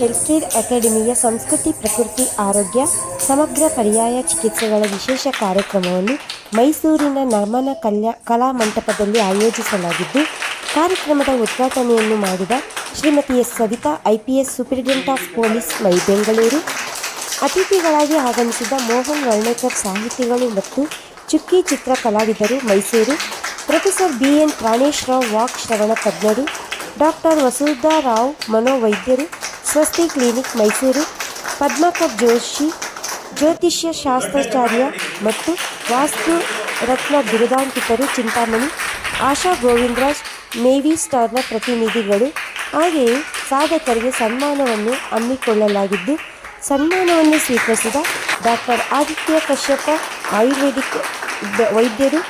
Health care ಅಕಾಡೆಮಿಯ ಸಂಸ್ಕೃತಿ ಪ್ರಕೃತಿ ಆರೋಗ್ಯ ಸಮಗ್ರ ಪರ್ಯಾಯ ಚಿಕಿತ್ಸೆಗಳ ವಿಶೇಷ ಕಾರ್ಯಕ್ರಮವನ್ನು ಮೈಸೂರಿನ ನಮನ ಕಲಾ ಮಂಟಪದಲ್ಲಿ ಆಯೋಜಿಸಲಾಗಿದ್ದು, ಕಾರ್ಯಕ್ರಮದ ಉದ್ಘಾಟನೆಯನ್ನು ಮಾಡಿದ Shrimati S Savita, IPS superintendent of police, Bengaluru, ಅತಿಥಿಗಳಾಗಿ ಆಗಮಿಸಿದ ಮೋಹನ್ ವರ್ಣೇಕರ್, ಸಾಹಿತಿಗಳು ಮತ್ತು ಚುಕ್ಕಿ ಚಿತ್ರ ಕಲಾವಿದರು, ಮೈಸೂರು, ಪ್ರೊಫೆಸರ್ BN ಪ್ರಾಣೇಶ್ ರಾವ್, ವಾಕ್ ಶ್ರವಣ ತಜ್ಞರು, ಡಾಕ್ಟರ್ ವಸುಧಾ ರಾವ್, ಮನೋವೈದ್ಯರು, ಸ್ವಸ್ತಿ ಕ್ಲಿನಿಕ್, ಮೈಸೂರು, ಪದ್ಮಾಕರ್ ಜೋಶಿ, ಜ್ಯೋತಿಷ್ಯ ಶಾಸ್ತ್ರಾಚಾರ್ಯ ಮತ್ತು ವಾಸ್ತು ರತ್ನ ಬಿರುದಾಂಕಿತರು, ಚಿಂತಾಮಣಿ, ಆಶಾ ಗೋವಿಂದರಾಜ್, ನೇವಿ ಸ್ಟಾರ್ನ ಪ್ರತಿನಿಧಿಗಳು, ಹಾಗೆಯೇ ಸಾಧಕರಿಗೆ ಸನ್ಮಾನವನ್ನು ಹಮ್ಮಿಕೊಳ್ಳಲಾಗಿದ್ದು, ಸನ್ಮಾನವನ್ನು ಸ್ವೀಕರಿಸಿದ ಡಾಕ್ಟರ್ ಆದಿತ್ಯ ಕಶ್ಯಪ, ಆಯುರ್ವೇದಿಕ್ ವೈದ್ಯರು,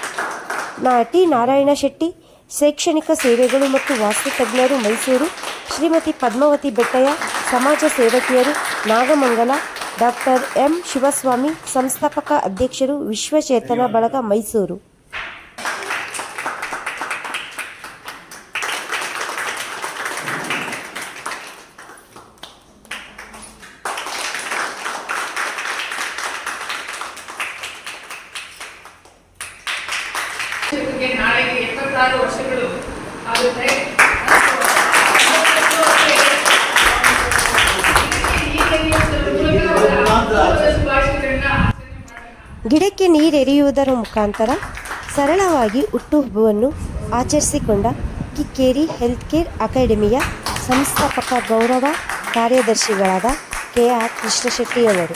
ಟಿ ನಾರಾಯಣ ಶೆಟ್ಟಿ, ಶೈಕ್ಷಣಿಕ ಸೇವೆಗಳು ಮತ್ತು ವಾಸ್ತುತಜ್ಞರು, ಮೈಸೂರು, ಶ್ರೀಮತಿ ಪದ್ಮಾವತಿ ಬೆಟ್ಟಯ್ಯ, ಸಮಾಜ ಸೇವಕಿಯರು, ನಾಗಮಂಗಲ, ಡಾಕ್ಟರ್ M ಶಿವಸ್ವಾಮಿ, ಸಂಸ್ಥಾಪಕ ಅಧ್ಯಕ್ಷರು, ವಿಶ್ವಚೇತನ ಬಳಗ, ಮೈಸೂರು. ನಾಳೆಗೆ 76 ವರ್ಷಗಳು ಆಗುತ್ತೆ. ಗಿಡಕ್ಕೆ ನೀರೆರೆಯುವುದರ ಮುಖಾಂತರ ಸರಳವಾಗಿ ಹುಟ್ಟುಹಬ್ಬವನ್ನು ಆಚರಿಸಿಕೊಂಡ ಕಿಕ್ಕೇರಿ ಹೆಲ್ತ್ ಕೇರ್ ಅಕಾಡೆಮಿಯ ಸಂಸ್ಥಾಪಕ ಗೌರವ ಕಾರ್ಯದರ್ಶಿಗಳಾದ KR ಕೃಷ್ಣಶೆಟ್ಟಿಯವರು.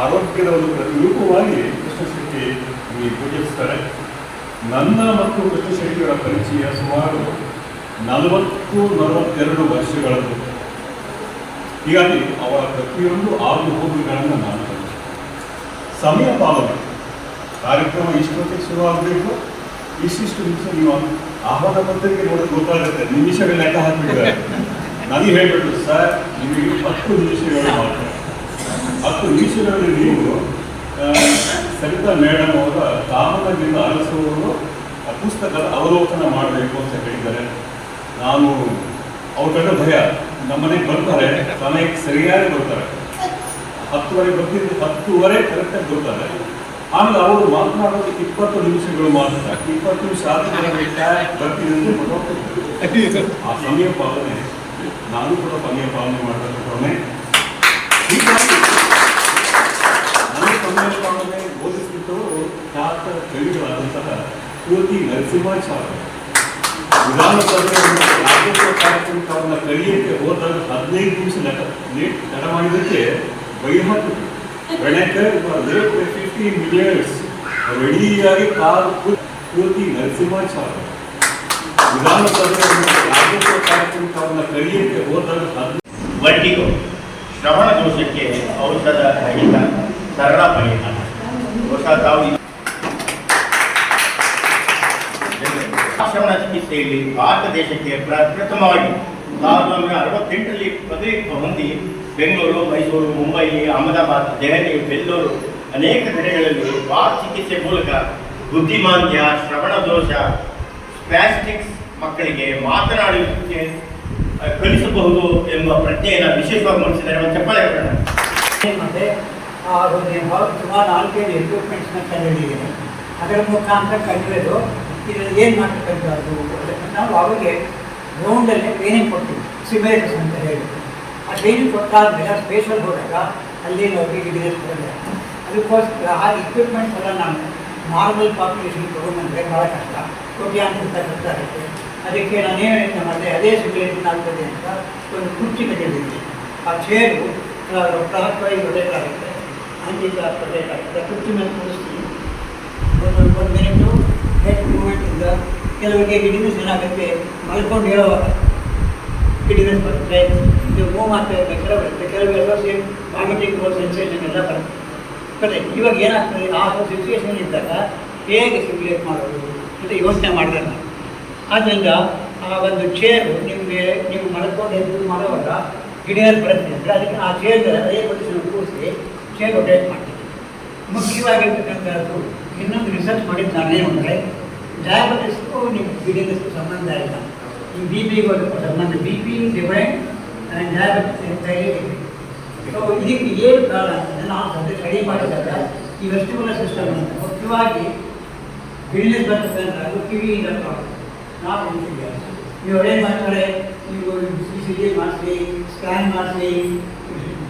ಆರೋಗ್ಯದ ಒಂದು ಪ್ರತಿರೂಪವಾಗಿ ಕೃಷ್ಣಶೆಟ್ಟಿ ಪೂಜಿಸ್ತಾರೆ. ನನ್ನ ಮತ್ತು ಕೃಷ್ಣಶೆಟ್ಟಿಯವರ ಪರಿಚಯ ಸುಮಾರು 40-42 ವರ್ಷಗಳದ್ದು. ಹೀಗಾಗಿ ಅವರ ಪ್ರತಿಯೊಂದು ಆಗುಹೋಗುಗಳನ್ನು ನಾನು ಸಮಯ ಪಾಲನೆ, ಕಾರ್ಯಕ್ರಮ ಇಷ್ಟೊತ್ತಿಗೆ ಶುರುವಾಗಬೇಕು, ಇಷ್ಟಿಷ್ಟು ನಿಮಿಷ ನೀವು ಆಹ್ವಾನ ಪತ್ರಿಕೆ ನೋಡೋದು ಗೊತ್ತಾಗುತ್ತೆ, ನಿಮಿಷಗಳು ಲೆಕ್ಕ ಹಾಕಿಬಿಟ್ಟಿದ್ದಾರೆ. ನನಗೆ ಹೇಳ್ಬಿಟ್ಟು, ಸರ್ ನಿಮಗೆ 10 ನಿಮಿಷಗಳು ಮಾತ್ರ, 10 ನಿಮಿಷಗಳಲ್ಲಿ ನೀವು ಸರಿತಾ ಮೇಡಮ್ ಅವರ ಕಾಮನದಿಂದ ಅರಸುವವರು ಪುಸ್ತಕದ ಅವಲೋಕನ ಮಾಡಬೇಕು ಅಂತ ಹೇಳಿದ್ದಾರೆ. ನಾನು ಅವ್ರ ಕಡೆ ಭಯ, ನಮ್ಮನೆಗೆ ಬರ್ತಾರೆ, ಸಮಯಕ್ಕೆ ಸರಿಯಾಗಿ ಬರ್ತಾರೆ, 10:30 ಬರ್ತಿದ್ದು 10:15 ಕರೆಕ್ಟಾಗಿ ಬರ್ತಾರೆ. ಆಮೇಲೆ ಅವರು ಮಾತನಾಡೋದು 20 ನಿಮಿಷಗಳು ಮಾತ್ರ, 20 ನಿಮಿಷ ಆದ್ಮೇಲೆ ಬರ್ತೀನಿ ಅಂತ ಗೊತ್ತಾಗ್ತದೆ. ಆ ಸಮಯ ಪಾಲನೆ ನಾನು ಕೂಡ ಸಮಯ ಪಾಲನೆ ಮಾಡಬೇಕೇ. ನನ್ನ ಸಮಯ ಪಾಲನೆ ಬೋಧಿಸಿದ್ದವರು ಖ್ಯಾತ ಕವಿಗಳಾದಂತಹ ಶ್ರೀಮತಿ ನರಸಿಂಹಾಚಾರ್ಯ. ವಿಧಾನಸಭೆ ಕಾರ್ಯಕ್ರಮಕ್ಕೆ ಅವ್ರನ್ನ ಕಲಿಯಕ್ಕೆ ಹೋದಾಗ 15 ನಿಮಿಷ ತಡ ಮಾಡಿದ್ದಕ್ಕೆ ಬೈಹಾಕಿದ್ರು. ರಣೇಕರ್ 15 ಮಿನಿಟ್ಸ್ ರೆಡಿಯಾಗಿ ಕಾರು ಶ್ರೀಮತಿ ನರಸಿಂಹಾಚಾರ್ಯ. ವಿಧಾನಸಭೆ ಕಾರ್ಯಕ್ರಮಕ್ಕೆ ಅವ್ರನ್ನ ಕಲಿಯಕ್ಕೆ ಹೋದಾಗ ವರ್ಟಿಗೋ, ಶ್ರವಣ ದೋಷಕ್ಕೆ ಔಷಧ ರಹಿತ ಸರಳ ಪರಿಹಾರ. ತಾವು ಶ್ರವಣ ಚಿಕಿತ್ಸೆಯಲ್ಲಿ ಭಾರತ ದೇಶಕ್ಕೆ ಪ್ರಥಮವಾಗಿ 1968ರಲ್ಲಿ ಪದವಿ ಹೊಂದಿ ಬೆಂಗಳೂರು, ಮೈಸೂರು, ಮುಂಬೈ, ಅಹಮದಾಬಾದ್, ದೆಹಲಿ, ಬೆಲ್ಲೂರು ಅನೇಕ ಕಡೆಗಳಲ್ಲಿ ವಾಕ್ ಚಿಕಿತ್ಸೆ ಮೂಲಕ ಬುದ್ಧಿಮಾಂದ್ಯ, ಶ್ರವಣ ದೋಷ, ಸ್ಪ್ಯಾಸ್ಟಿಕ್ಸ್ ಮಕ್ಕಳಿಗೆ ಮಾತನಾಡುವಿಕೆ ಕಲಿಸಬಹುದು ಎಂಬ ಪ್ರಜ್ಞೆಯನ್ನು ವಿಶೇಷವಾಗಿ ಮಾಡಿಸಿದ್ದಾರೆ. ಒಂದು ಚಪ್ಪಾಳೆ ಕೊಡೋಣ. ಮತ್ತೆ ಸುಮಾರು 4-5 ಎಕ್ವಿಪ್ಮೆಂಟ್ಸ್ನ ಕಂಡುಹಿಡಿದಿದೆ. ಅದರ ಮುಖಾಂತರ ಕಂಡುಹಿಡಿದು ಇದರಲ್ಲಿ ಏನು ಮಾಡಬೇಕಂತದ್ದು ನಾವು ಅವಾಗೆ ಗ್ರೌಂಡಲ್ಲೇ ಟ್ರೈನಿಂಗ್ ಕೊಡ್ತೀವಿ, ಸಿಮ್ಯುಲೇಟರ್ಸ್ ಅಂತ ಹೇಳಿ. ಆ ಟ್ರೈನಿಂಗ್ ಕೊಟ್ಟಾದ್ಮೇಲೆ ಸ್ಪೇಷಲ್ ಹೋದಾಗ ಅಲ್ಲಿ ನಾವು ಹಿಡಿದಿರ್ತದೆ. ಅದಕ್ಕೋಸ್ಕರ ಆ ಇಕ್ವಿಪ್ಮೆಂಟ್ಸ್ ಎಲ್ಲ ನಾವು ನಾರ್ಮಲ್ ಪಾಪ್ಯುಲೇಷನ್ ತೊಗೊಂಡ್ಬಂದರೆ ಭಾಳ ಕಷ್ಟ, ಕೋಟ್ಯಾಂತರ ಖರ್ಚು ಆಗುತ್ತೆ. ಅದಕ್ಕೆ ನಾನೇನು ಯೋಚನೆ ಮಾಡಿದೆ, ಅದೇ ಸಿಮ್ಯುಲೇಷನ್ ಆಗ್ತದೆ ಅಂತ ಒಂದು ಕುರ್ಚಿ ಕಂಡಿದ್ದೀವಿ. ಆ ಚೇರು ಪ್ರಾಥಮಿಕ ಹೊಡೆಯಲಾಗುತ್ತೆ, ಅಂಜಿಕ ಹೊಡೆಯಲಾಗುತ್ತೆ. ಕುರ್ಚಿ ಮೇಲೆ ಕೂರಿಸ್ತೀವಿ, ಒಂದು ಮಿನಿಟು ಹೆಡ್ ಮೂಮೆಂಟಿಂದ ಕೆಲವರಿಗೆ ಗಿಡಿನೆಸ್ ಏನಾಗುತ್ತೆ, ಮಲ್ಕೊಂಡು ಹೇಳುವಾಗ ಗಿಡಿನೆಸ್ ಬರುತ್ತೆ, ಇದು ಮೂವ್ ಮಾಡ್ತಾ ಇರಬೇಕಾದ್ರೆ ಬರುತ್ತೆ. ಕೆಲವೆಲ್ಲ ಸೇಮ್ ವಾಮಿಟಿಂಗ್ ಸೆನ್ಸೇಷನ್ ಎಲ್ಲ ಬರುತ್ತೆ. ಇವಾಗ ಏನಾಗ್ತದೆ, ಆ ಸಿಚುವೇಷನ್ ಇದ್ದಾಗ ಹೇಗೆ ಸಿಮ್ಯುಲೇಟ್ ಮಾಡೋದು ಅಂತ ಯೋಚನೆ ಮಾಡಿದೆ ನಾನು. ಆದ್ದರಿಂದ ಆ ಒಂದು ಚೇರು ನಿಮಗೆ ನೀವು ಮಲ್ಕೊಂಡು ಎದ್ದು ಮಾಡುವಾಗ ಗಿಡಿನೆಸ್ ಬರುತ್ತೆ ಅಂದರೆ ಅದಕ್ಕೆ ಆ ಚೇರ್ ಅದೇ ಪೊಸಿಷನ್ ಕೂರಿಸಿ ಚೇರ್ ರೊಟೇಟ್ ಮಾಡ್ತೀವಿ. ಮುಖ್ಯವಾಗಿರ್ತಕ್ಕಂಥದ್ದು ಇನ್ನೊಂದು ರಿಸರ್ಚ್ ಮಾಡಿದ್ದು ನಾನೇನು ಅಂದರೆ, ಡಯಾಬಿಟಿಸ್ಗೂ ನಿಮ್ಮ ಗಿಡಿನೆಸ್ಗೂ ಸಂಬಂಧ ಇಲ್ಲ, ನಿಮ್ಮ BP ಗೂ ಸಂಬಂಧ. BP divide and diabetes. So ಇದಕ್ಕೆ ಏನು ಕಾರಣ ಅಂತಂದರೆ ನಾವು ಸದ್ಯ ಸ್ಟಡಿ ಮಾಡಿದಾಗ ಈ ವೆಸ್ಟಿಬುಲರ್ ಸಿಸ್ಟಮ್ ಅಂತ ಮುಖ್ಯವಾಗಿ ಬಿಲ್ನೆಸ್ ಬರ್ತಕ್ಕಂಥ ಅದು ಕಿವಿಯಿಂದ ನಾವು ನೀವು ಏನು ಮಾಡ್ತಾರೆ, ನೀವು CCD ಮಾಡಿಸಿ, ಸ್ಕ್ಯಾನ್ ಮಾಡಿಸಿ,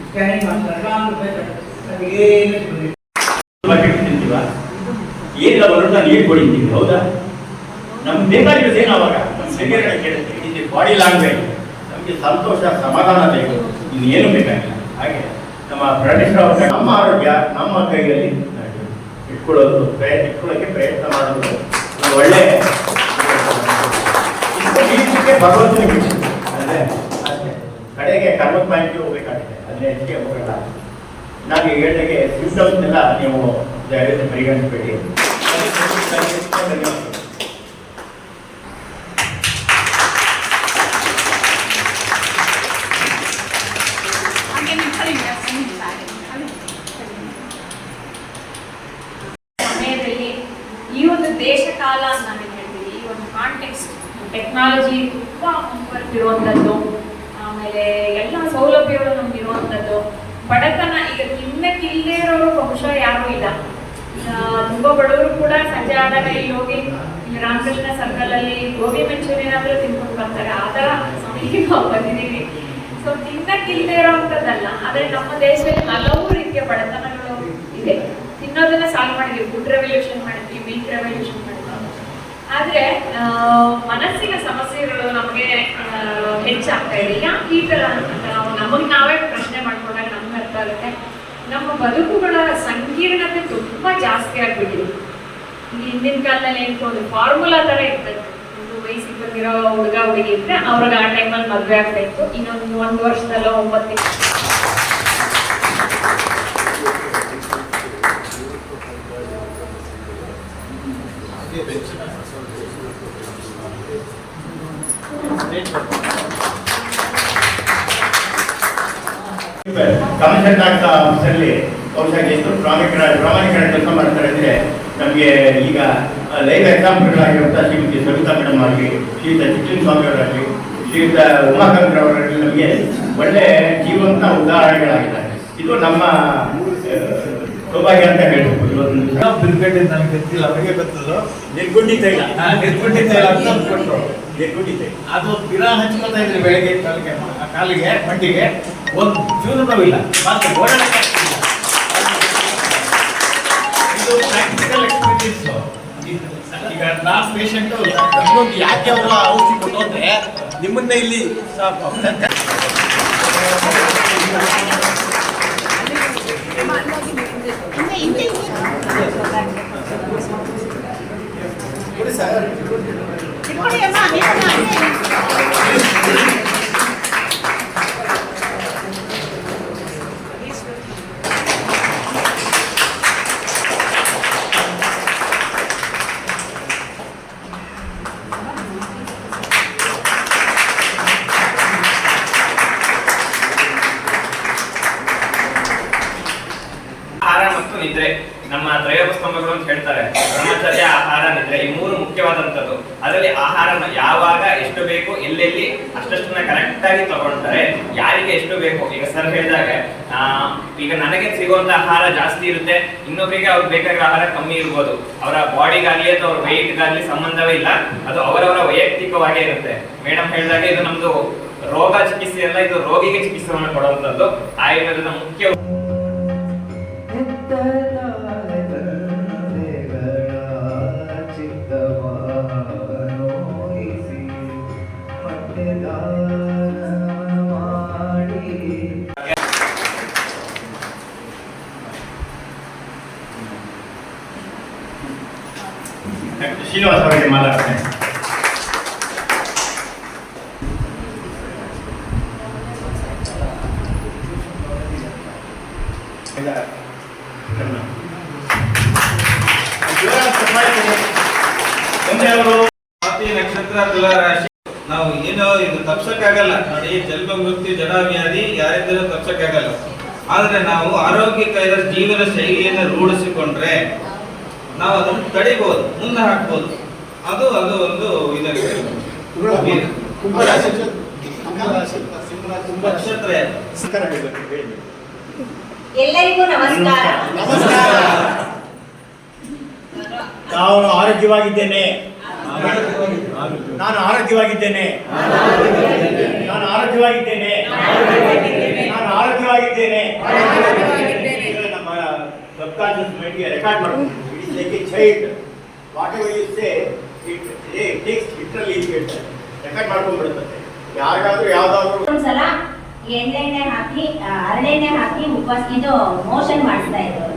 ಸ್ಕ್ಯಾನಿಂಗ್ ಮಾಡ್ತಾರೆ, ಅದು ಬೇಕಾದ್ರೆ ಅದು ಏನು ತಿಂತೀವ ಏನಿಲ್ಲ ಬರೋದು ನೀರು ಕೊಡಿದ್ದೀವಿ. ಹೌದಾ? ನಮ್ಗೆ ಬೇಕಾಗಿರೋದು ಏನು ಅವಾಗ ನಮ್ಮ ಶರೀರ ಕೇಳುತ್ತೆ, ಇದು ಬಾಡಿ ಲ್ಯಾಂಗ್ವೇಜ್. ನಮಗೆ ಸಂತೋಷ ಸಮಾಧಾನ ಬೇಕು, ಇನ್ನೇನು ಬೇಕಾಗಿಲ್ಲ. ಹಾಗೆ ನಮ್ಮ ಪ್ರಾಣೇಶ್ವರ ಅವ್ರಿಗೆ ನಮ್ಮ ಆರೋಗ್ಯ ನಮ್ಮ ಕೈಯಲ್ಲಿ ಇಟ್ಕೊಳ್ಳೋಕ್ಕೆ ಪ್ರಯತ್ನ ಮಾಡೋದು ಒಂದು ಒಳ್ಳೆ ಭಗವಂತನಿಗೆ ಬಿಟ್ಟು ಅಂದರೆ ಅಷ್ಟೇ. ಕಡೆಗೆ ಕರ್ಮದ ಪಾಯಿಂಟ್ಗೆ ಹೋಗಬೇಕಾಗಿದೆ, ಅದನ್ನೇ ಹೆಚ್ಚಿಗೆ ಹೋಗಲ್ಲ. ನಾನು ಹೇಳಿದಾಗೆ ಸಿಂಪ್ಟಮ್ಸ್ನೆಲ್ಲ ನೀವು ದಯವಿಟ್ಟು ಪರಿಗಣಿಸಬೇಡಿ. ಸಮಯದಲ್ಲಿ ಈ ಒಂದು ದೇಶ ಕಾಲ ಅಂತ ನಾವೇನು ಹೇಳ್ತೀವಿ, ಈ ಒಂದು ಕಾಂಟೆಕ್ಸ್ಟ್ ಟೆಕ್ನಾಲಜಿ ತುಂಬ ಮುಂದುವರೆದಿರುವಂಥದ್ದು, ಆಮೇಲೆ ಎಲ್ಲ ಸೌಲಭ್ಯಗಳು ನಮ್ಗಿರುವಂಥದ್ದು, ಬಡತನ ಈಗ ತಿನ್ನಕ್ಕಿಲ್ಲದೆ ಇರೋರು ಬಹುಶಃ ಯಾರೂ ಇಲ್ಲ. ಈಗ ತುಂಬ ಬಡವರು ಕೂಡ ಸಂಜೆ ಆದಾಗ ಇಲ್ಲಿ ಹೋಗಿ ಇಲ್ಲಿ ರಾಮಕೃಷ್ಣ ಸರ್ಕಲ್ ಅಲ್ಲಿ ಗೋಬಿ ಮಂಚೂರಿಯನ್ ಆದ್ರೂ ತಿನ್ಕೊಂಡು ಬರ್ತಾರೆ. ಆ ಥರ ಸಮಯಕ್ಕೆ ನಾವು ಬಂದಿದ್ದೀವಿ. ಸೊ ತಿನ್ನಕ್ಕಿಲ್ಲದೆ ಇರೋವಂಥದ್ದಲ್ಲ, ಆದರೆ ನಮ್ಮ ದೇಶದಲ್ಲಿ ಹಲವು ರೀತಿಯ ಬಡತನಗಳು ಇದೆ. ತಿನ್ನೋದನ್ನ ಸಾಲ್ವ್ ಮಾಡಿದ್ವಿ, ಫುಡ್ ರೆವಲ್ಯೂಷನ್ ಮಾಡಿದ್ವಿ, ಮಿಲ್ಕ್ ರೆವಲ್ಯೂಷನ್ ಮಾಡಿದ್ವಿ. ಆದ್ರೆ ಮನಸ್ಸಿನ ಸಮಸ್ಯೆಗಳು ನಮಗೆ ಹೆಚ್ಚಾಗ್ತಾ ಇದೆ. ಯಾಕೆ ಈ ತರ ಅಂತ ನಾವು ನಮಗೆ ನಾವೇ ಪ್ರಶ್ನೆ ಮಾಡ್ಕೊಂಡಾಗ ನಮ್ಗೆ ಅರ್ಥ ಆಗುತ್ತೆ, ನಮ್ಮ ಬದುಕುಗಳ ಸಂಕೀರ್ಣತೆ ತುಂಬಾ ಜಾಸ್ತಿ ಆಗ್ಬಿಟ್ಟಿದೆ. ಹಿಂದಿನ ಕಾಲದಲ್ಲಿ ಒಂದು ಫಾರ್ಮುಲಾ ತರ ಇರ್ತದೆ, ಒಂದು ವಯಸ್ಸಿಗೆ ಬಂದಿರೋ ಹುಡುಗ ಹುಡುಗಿ ಇದ್ರೆ ಅವ್ರಿಗೆ ಆ ಟೈಮಲ್ಲಿ ಮದುವೆ ಆಗ್ತಾ ಇತ್ತು, ಇನ್ನೊಂದು 1 ವರ್ಷದಲ್ಲೋ 9 ತಿಂಗಳು. ಕಮಿಷನ್ ಆಫೀಸಲ್ಲಿ ಬಹುಶಃ ಎಷ್ಟು ಪ್ರಾಮಾಣಿಕರ ಕೆಲಸ ಮಾಡ್ತಾರೆ ಅಂದರೆ, ನಮಗೆ ಈಗ ಲೈವ್ ಎಕ್ಸಾಂಪಲ್ಗಳಾಗಿರುವಂಥ ಶ್ರೀಮತಿ ಸವಿತಾ ಮೇಡಮ್ ಆಗಲಿ, ಶ್ರೀಯುತ ಚಿಕ್ಕಲಿಂಗ ಸ್ವಾಮಿ ಅವರಾಗಲಿ, ಶ್ರೀಯುತ ಉಮಾಕಾಂತ್ ಅವರಾಗಲಿ ನಮಗೆ ಒಳ್ಳೆ ಜೀವಂತ ಉದಾಹರಣೆಗಳಾಗಿದ್ದಾರೆ. ಇದು ನಮ್ಮ ಸೌಭಾಗ್ಯ ಅಂತ ಹೇಳ್ಬೋದು. ನನಗೆ ಗೊತ್ತಿಲ್ಲ, ಅವರಿಗೆ ಗೊತ್ತದು ನಿರ್ಗುಂಡಿ ತೈಲ ನಿರ್ಗುಂಡಿ ತೈಲ ಅಂತ ಕೊಟ್ಟರು. ನಿರ್ಗುಂಡಿ ತೈಲ ಅದು ಗಿಡ ಹಚ್ಕೊತಾ ಇದ್ರಿ ಬೆಳಗ್ಗೆ ಕಾಲಿಗೆ ಮಂಡಿಗೆ, ಒಂದು ಚೂರು ನೋವಿಲ್ಲ, ಮತ್ತೆ ಓಡಾಡಕ್ಕೆ ಆಗ್ತಿಲ್ಲ. ಇದು ಪ್ರಾಕ್ಟಿಕಲ್ ಎಕ್ಸ್ಪೀರಿಯನ್ಸ್. ಈಗ ನಾನ್ ಪೇಷಂಟು ಇನ್ನೊಂದು ಯಾಕೆ ಅವರು ಔಷಧಿ ಕೊಟ್ಟು ಅಂದ್ರೆ ನಿಮ್ಮನ್ನೇ ಇಲ್ಲಿ ಆಹಾರ ಮತ್ತು ನಿದ್ರೆ ನಮ್ಮ ತ್ರಯೋಗ ಸ್ತಂಭಗಳು ಅಂತ ಹೇಳ್ತಾರೆ. ಬ್ರಹ್ಮಚರ್ಯ, ಆಹಾರ, ನಿದ್ರೆ ಈ 3 ಮುಖ್ಯವಾದಂಥದ್ದು. ಅದರಲ್ಲಿ ಆಹಾರನ ಯಾವಾಗ ಎಷ್ಟು ಬೇಕು, ಎಲ್ಲೆಲ್ಲಿ ಅಷ್ಟನ್ನ ಕರೆಕ್ಟ್ ಆಗಿ ತಗೊಳ್ತಾರೆ. ಯಾರಿಗೆ ಎಷ್ಟು ಬೇಕು, ಈಗ ಸರ್ ಹೇಳಿದಾಗ ಈಗ ನನಗೆ ಸಿಗುವಂತ ಆಹಾರ ಜಾಸ್ತಿ ಇರುತ್ತೆ, ಇನ್ನೊಬ್ಬರಿಗೆ ಅವ್ರಿಗೆ ಬೇಕಾಗಿರೋ ಆಹಾರ ಕಮ್ಮಿ ಇರ್ಬೋದು. ಅವರ ಬಾಡಿಗಾಗ್ಲಿ ಅಥವಾ ಅವ್ರ ವೆಯ್ಟ್ಗಾಗ್ಲಿ ಸಂಬಂಧವೇ ಇಲ್ಲ, ಅದು ಅವರವರ ವೈಯಕ್ತಿಕವಾಗೇ ಇರುತ್ತೆ. ಮೇಡಮ್ ಹೇಳಿದಾಗ ಇದು ನಮ್ದು ರೋಗ ಚಿಕಿತ್ಸೆ ಅಲ್ಲ, ಇದು ರೋಗಿಗೆ ಚಿಕಿತ್ಸೆಯನ್ನು ಕೊಡುವಂಥದ್ದು. ಆಯುರ್ವೇದದ ಮುಖ್ಯ ಶ್ರೀನಿವಾಸ ಅವರಿಗೆ ಮಾತಾಡ್ತೇನೆ. ನಕ್ಷತ್ರ ತುಲಾ ರಾಶಿ. ನಾವು ಏನೋ ಇದು ತಪ್ಸಕ್ಕಾಗಲ್ಲ ನೋಡಿ, ಜನ್ಮ ಮೃತ್ಯು ಜಡವ್ಯಾಧಿ ಯಾರಿಂದಲೂ ತಪ್ಸಕ್ಕಾಗಲ್ಲ. ಆದ್ರೆ ನಾವು ಆರೋಗ್ಯಕರ ಜೀವನ ಶೈಲಿಯನ್ನು ರೂಢಿಸಿಕೊಂಡ್ರೆ ನಾವು ಅದನ್ನು ತಡಿಬಹುದು, ಮುಂದೆ ಹಾಕ್ಬೋದು. ಅದು ಒಂದು ಇದಕ್ಕೆ ನಕ್ಷತ್ರ ನಮಸ್ಕಾರ ಹೇಳಬೇಕು ಹೇಳಿ. ಎಲ್ಲರಿಗೂ ನಮಸ್ಕಾರ. ನಾವು ಆರೋಗ್ಯವಾಗಿದ್ದೇನೆ. ನಾನು ಆರೋಗ್ಯವಾಗಿದ್ದೇನೆ. ನಾನು ಆರೋಗ್ಯವಾಗಿದ್ದೇನೆ. ನಾನು ಆರೋಗ್ಯವಾಗಿದ್ದೇನೆ. ನಮ್ಮ ಸಬ್ಕಾನ್ಷಿಯಸ್ ಮೈಂಡ್ಗೆ ರೆಕಾರ್ಡ್ ಮಾಡ್ತೀವಿ. It is like a child. Whatever you say it takes literally it record ಮಾಡ್ಕೊಂಡ್ಬಿಡುತ್ತೆ. ಯಾರಿಗಾದ್ರೂ ಯಾವ್ದಾದ್ರು ಒಂದ್ಸಲ ಎಣ್ಣೆಣ್ಣೆ ಹಾಕಿ ಹರಳೆಣ್ಣೆ ಹಾಕಿ ಇದು ಮೋಷನ್ ಮಾಡಿಸ್ತಾ ಇದ್ರು.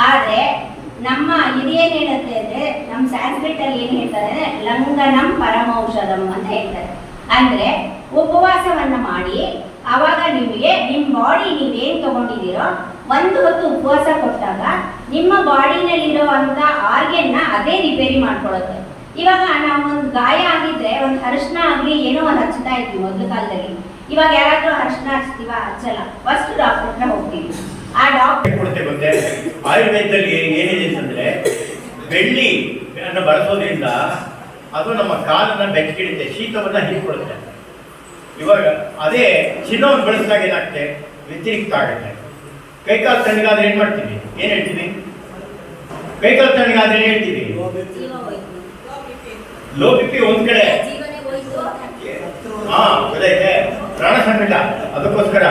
ಆದ್ರೆ ನಮ್ಮ ಹಿರಿಯೇನ್ ಹೇಳುತ್ತೆ ಅಂದ್ರೆ ನಮ್ಮ ಸ್ಯಾನ್ಸ್ಕ್ರಿಟ್ ಅಲ್ಲಿ ಏನ್ ಹೇಳ್ತಾರೆ, ಲಂಘನಂ ಪರಮೌಷಧಂ ಅಂತ ಹೇಳ್ತಾರೆ. ಅಂದ್ರೆ ಉಪವಾಸವನ್ನ ಮಾಡಿ ಅವಾಗ ನಿಮಗೆ ನಿಮ್ಮ ಬಾಡಿ ನೀವೇನ್ ತಗೊಂಡಿದ್ದೀರೋ ಒಂದು ಹೊತ್ತು ಉಪವಾಸ ಕೊಟ್ಟಾಗ ನಿಮ್ಮ ಬಾಡಿನಲ್ಲಿರೋ ಅಂತ ಆರ್ಗನ್ನ ಅದೇ ರಿಪೇರಿ ಮಾಡ್ಕೊಳ್ಳುತ್ತೆ. ಇವಾಗ ನಾವು ಒಂದು ಗಾಯ ಆಗಿದ್ರೆ ಒಂದು ಅರಿಶಿನ ಆಗ್ಲಿ ಏನೋ ಒಂದು ಹಚ್ತಾ ಇದ್ವಿ ಮೊದಲು ಕಾಲದಲ್ಲಿ. ಇವಾಗ ಯಾರಾದ್ರೂ ಅರಿಶಿನ ಹಚ್ತೀವ? ಹಚ್ಚಲ್ಲ. ಫಸ್ಟ್ ಡಾಕ್ಟರ್ ಹತ್ರ ಹೋಗ್ತೀವಿ. ಆ ಡಾಕ್ಟರ್ ಕೊಡುತ್ತೆ ಗೊತ್ತೇ. ಆಯುರ್ವೇದದಲ್ಲಿ ಏನಿದೆ ಅಂತಂದ್ರೆ ಬೆಳ್ಳಿ ಅನ್ನು ಬಳಸೋದ್ರಿಂದ ಅದು ನಮ್ಮ ಕಾಲನ್ನ ಬೆಚ್ಚಗಿಡುತ್ತೆ, ಶೀತವನ್ನ ಹೀರಿಕೊಡುತ್ತೆ. ಇವಾಗ ಅದೇ ಚಿನ್ನವನ್ನು ಬಳಸಿದಾಗ ಏನಾಗುತ್ತೆ, ವ್ಯತಿರಿಕ್ತ ಆಗುತ್ತೆ. ಕೈಕಾಲು ತಣ್ಣಗಾದ್ರೆ ಏನ್ ಮಾಡ್ತೀವಿ, ಏನ್ ಹೇಳ್ತೀವಿ? ಕೈಕಾಲು ತಣ್ಣಗಾದ್ರೆ ಏನ್ ಹೇಳ್ತೀವಿ? ಲೋ ಬಿ ಒಂದ್ ಕಡೆ, ಹಾ ಗೊತ್ತೈತೆ, ಪ್ರಾಣ ಸಂಕಟ. ಅದಕ್ಕೋಸ್ಕರ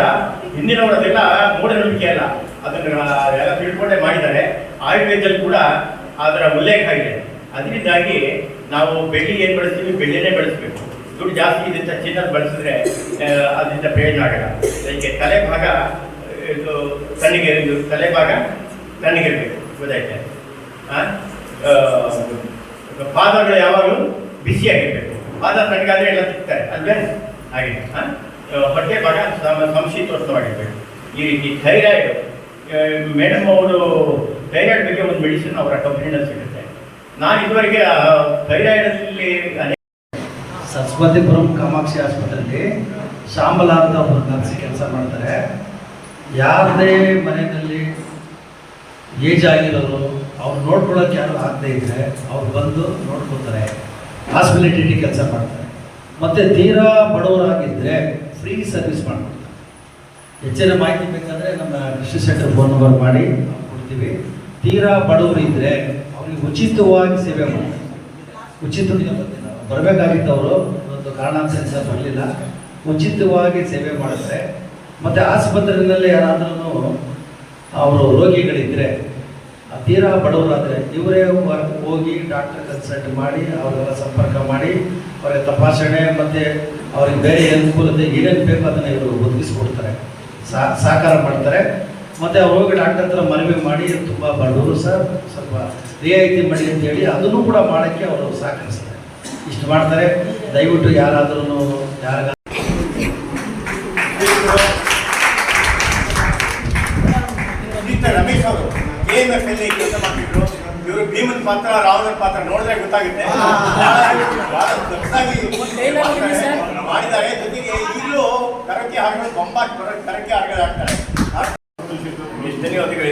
ಹಿಂದಿನವರದೆಲ್ಲ ಮೂಢನಂಬಿಕೆ ಅಲ್ಲ, ಅದನ್ನ ಎಲ್ಲ ತಿಳ್ಕೊಂಡೇ ಮಾಡಿದ್ದಾರೆ. ಆಯುರ್ವೇದದಲ್ಲಿ ಕೂಡ ಅದರ ಉಲ್ಲೇಖ ಇದೆ. ಅದರಿಂದಾಗಿ ನಾವು ಬೆಳ್ಳಿ ಏನ್ ಬಳಸ್ತೀವಿ, ಬೆಳ್ಳಿನೇ ಬಳಸಬೇಕು. ದುಡ್ಡು ಜಾಸ್ತಿ ಇದೆ ಅಂತ ಚಿನ್ನದ ಬಳಸಿದ್ರೆ ಅದರಿಂದ ಪ್ರಯೋಜನ ಆಗಲ್ಲ. ಅದಕ್ಕೆ ತಲೆ ಭಾಗ ಇದು ತಣ್ಣಗೆ, ತಲೆ ಭಾಗ ತಣ್ಣಗಿರ್ಬೇಕು, ಗೊತ್ತಾಯ್ತೆ. ಪಾದಗಳು ಯಾವಾಗಲೂ ಬಿಸಿಯಾಗಿರ್ಬೇಕು. ಪಾದ ತಣ್ಣಗಾದ್ರೆ ಎಲ್ಲ ತಿಕ್ತಾರೆ ಅಲ್ವೇ, ಹಾಗೆ ಹೊಟ್ಟೆ ಭಾಗ ಸಂಶೀತೋಷ್ಣವಾಗಿರ್ಬೇಕು. ಈ ರೀತಿ ಥೈರಾಯ್ಡ್, ಮೇಡಮ್ ಅವರು ಥೈರಾಯ್ಡ್ ಬಗ್ಗೆ ಒಂದು ಮೆಡಿಸಿನ್ ಅವರ ಕಂಪ್ನಿನಲ್ಲಿ ಸಿಗುತ್ತೆ. ನಾನು ಇದುವರೆಗೆ ಥೈರಾಯ್ಡಲ್ಲಿ ಸರಸ್ವತಿಪುರಂ ಕಾಮಾಕ್ಷಿ ಆಸ್ಪತ್ರೆಯಲ್ಲಿ ಶಾಂಬಲಾ ಅಂತ ಒಬ್ಬರು ನರ್ಸಿ ಕೆಲಸ ಮಾಡ್ತಾರೆ. ಯಾರದೇ ಮನೆಯಲ್ಲಿ ಏಜ್ ಆಗಿರೋರು ಅವ್ರು ನೋಡ್ಕೊಳ್ಳೋಕೆ ಯಾರು ಆಗದೆ ಇದ್ದರೆ ಅವ್ರು ಬಂದು ನೋಡ್ಕೊತಾರೆ, ಹಾಸ್ಪಿಟಲಿಟಿ ಕೆಲಸ ಮಾಡ್ತಾರೆ. ಮತ್ತು ತೀರಾ ಬಡವರಾಗಿದ್ದರೆ ಫ್ರೀ ಸರ್ವಿಸ್ ಮಾಡ್ಕೊಡ್ತಾರೆ. ಹೆಚ್ಚಿನ ಮಾಹಿತಿ ಬೇಕಾದರೆ ನಮ್ಮ ಕೃಷಿ ಸೆಂಟರ್ ಫೋನ್ ನಂಬರ್ ಮಾಡಿ ಕೊಡ್ತೀವಿ. ತೀರಾ ಬಡವರು ಇದ್ದರೆ ಅವ್ರಿಗೆ ಉಚಿತವಾಗಿ ಸೇವೆ ಮಾಡ್ತಾರೆ. ಉಚಿತವಾಗಿ ಬರಬೇಕಾಗಿದ್ದವರು ಒಂದು ಕಾರಣಾಂತರದಿಂದ ಬರಲಿಲ್ಲ, ಉಚಿತವಾಗಿ ಸೇವೆ ಮಾಡಿದ್ರೆ. ಮತ್ತು ಆಸ್ಪತ್ರೆಯಲ್ಲಿ ಯಾರಾದ್ರೂ ಅವರು ರೋಗಿಗಳಿದ್ದರೆ, ತೀರಾ ಬಡವರಾದರೆ ಇವರೇ ಹೋಗಿ ಡಾಕ್ಟರ್ ಕನ್ಸಲ್ಟ್ ಮಾಡಿ ಅವರೆಲ್ಲ ಸಂಪರ್ಕ ಮಾಡಿ ಅವರಿಗೆ ತಪಾಸಣೆ ಮತ್ತು ಅವ್ರಿಗೆ ಬೇರೆ ಅನುಕೂಲತೆ ಏನೇನು ಬೇಕು ಅದನ್ನು ಇವರು ಒದಗಿಸ್ಕೊಡ್ತಾರೆ, ಸಹಕಾರ ಮಾಡ್ತಾರೆ. ಮತ್ತು ಅವ್ರು ಹೋಗಿ ಡಾಕ್ಟರ್ ಹತ್ರ ಮನವಿ ಮಾಡಿ ತುಂಬ ಬಡವರು ಸರ್ ಸ್ವಲ್ಪ ರಿಯಾಯಿತಿ ಮಾಡಿ ಅಂತೇಳಿ ಅದನ್ನು ಕೂಡ ಮಾಡೋಕ್ಕೆ ಅವರು ಸಹಕರಿಸ್ತಾರೆ. ಇಷ್ಟು ಮಾಡ್ತಾರೆ. ದಯವಿಟ್ಟು ಯಾರಾದ್ರೂ ರಮೇಶ್ ಅವರು KMF ಅಲ್ಲಿ ಕೆಲಸ ಮಾಡ್ತಿದ್ರು. ಇವರು ಭೀಮನ್ ಪಾತ್ರ, ರಾವಣನ ಪಾತ್ರ ನೋಡಿದ್ರೆ ಗೊತ್ತಾಗುತ್ತೆ. ಮಾಡಿದ್ದಾರೆ. ಜೊತೆಗೆ ಈಗಲೂ ಕರಕ್ಕೆ ಹಾಡುಗಳು ಬೊಂಬಾಟ್ ಕರಕ್ಕೆ ಹಾಡುಗಳು ಹಾಡ್ತಾರೆ. ಧನ್ಯವಾದಗಳು.